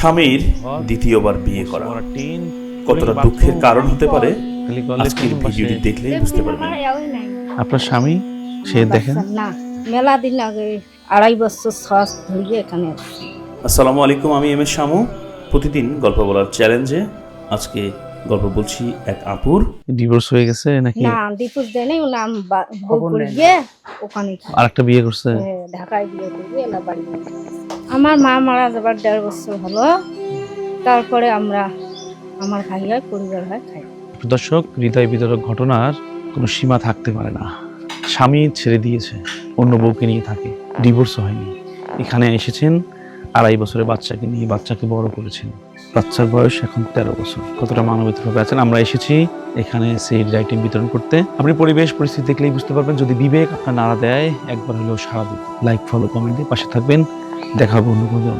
স্বামীর দ্বিতীয়বার বিয়ে করা কতটা দুঃখের কারণ হতে পারে আজকের ভিডিওটি দেখলেই বুঝতে পারবেন। আপনার স্বামী সে দেখেন না, মেলা দিন আগে 2.5 বছর শ্বাস ধরিয়ে এখানে আসছি। আসসালামু আলাইকুম, আমি এম এস শামু। প্রতিদিন গল্প বলার চ্যালেঞ্জে আজকে গল্প বলছি এক আপুর। ডিভোর্স হয়ে গেছে নাকি না, ডিভোর্স দেয় নাই, নাম বউ করে গিয়ে ওখানে আরেকটা বিয়ে করছে? ঢাকায় বিয়ে করবে, এলা বাড়ি নিয়ে গেছে। আমার মা মারা যাবার 1.5 বছর হলো, তারপরে আমার ভাই হয়, পরিবার হয়, খাই। দর্শক, হৃদয় বিদারক ঘটনার কোনো সীমা থাকতে পারে না। স্বামী ছেড়ে দিয়েছে, অন্য বউকে নিয়ে থাকে, ডিভোর্স হয়নি, এখানে এসেছেন 2.5 বছরের বাচ্চাকে নিয়ে, বাচ্চাকে বড় করেছেন। বাচ্চার বয়স এখন 13 বছর। কতটা মানবিকভাবে আছেন। আমরা এসেছি এখানে সিড আইটেম বিতরণ করতে। আপনি পরিবেশ পরিস্থিতি দেখলেই বুঝতে পারবেন। যদি বিবেক আপনার নাড়া দেয়, একবার হলেও সাড়া দিন। লাইক, ফলো, কমেন্ট দিয়ে পাশে থাকবেন। দেখা হবে অন্য কোনো